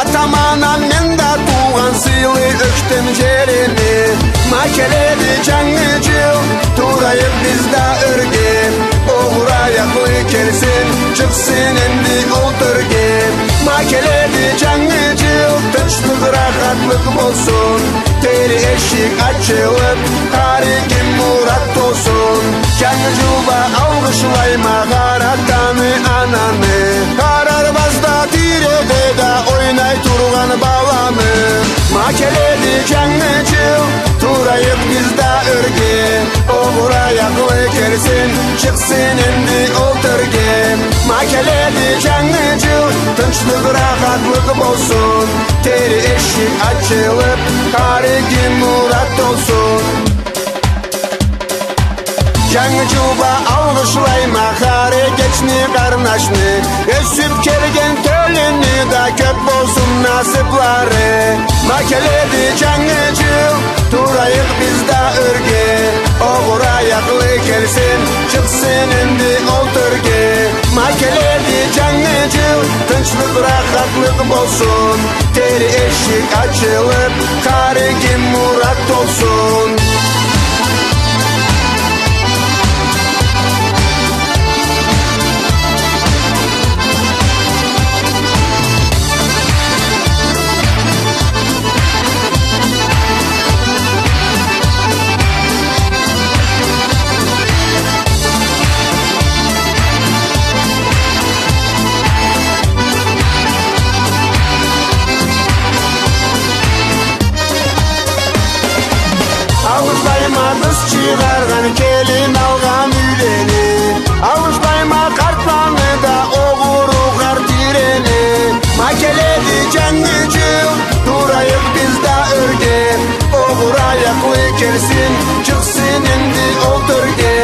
Атаманан мен да туған сыйлы өктім жеріне. Макеледі жаңы жыл, турайып bizda өрге. Оғыраяқлы келсін, шықсын енді отырге. Макеледі жаңы жыл, тыныштық рахатлық болсын. Тері eşik açılıp, тарихи мұрат толсын. Жаңы жылға алғышылайма қаратаны ананы. Қарарбазда тиреді да ойнай тұрған баланы. Макеледі жаңы жыл, турайып bizda өрге. Оғыраяқлы келсін, шықсын енді отырге. Макеледі жаңы жыл, тыныштық рахатлық болсын. Тері eşik açılıp, тарихи мұрат толсын. Жаңы жылға алғышылайма қарекечні қарнашны. Өсіп келген төліні да көп болсын насыплары. Макеледі жаңы жыл, турайық bizda өрге. Оғыраяқлы келсін, шықсын енді отырге. Макеледі жаңы жыл, тыныштық рахатлық болсын. Тері eşik açılıp, тарихи мұрат толсын. Алғышбайма қыз шығарған келін алған үйлені. Алғышбайма қартаны да оғыру қартирені. Макеледі жаңы жыл, турайып bizda өрге. Оғыраяқлы келсін, шықсын енді отырге.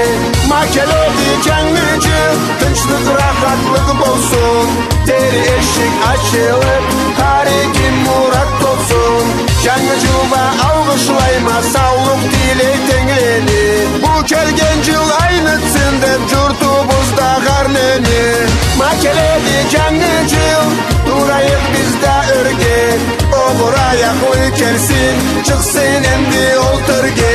Макеледі жаңы жыл, тыныштық рахатлық болсын. Тері eşik açılıp, тарихи мұрат толсын. Жаңы жылға алғышылайма саулық тілей теңлені. Бұл келген жыл айнытсын деп жұртыбызда қарнені. Макеледі жаңы жыл, турайық bizda өрге. Оғыраяқлы келсін, шықсын енді отырге.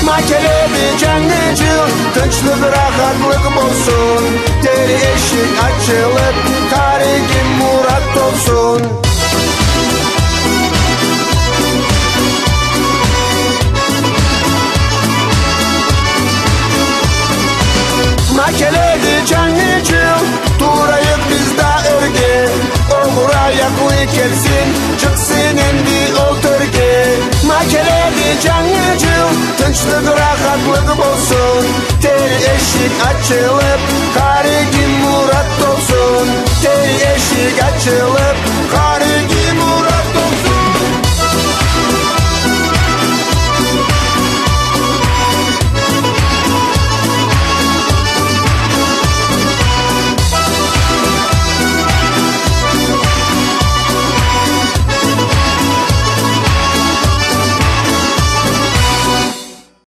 Макеледі жаңы жыл, тыныштық рахатлық болсын. Тері eşik açılıp, тарихи мұрат толсын. Макеледі жаңы жыл, турайып bizda өрге. Оғыраяқлы келсін, шықсын енді отырге. Макеледі жаңы жыл, тыныштық рахатлық болсын. Тері eşik açılıp, тарихи мұрат толсын. Тері eşik açılıp,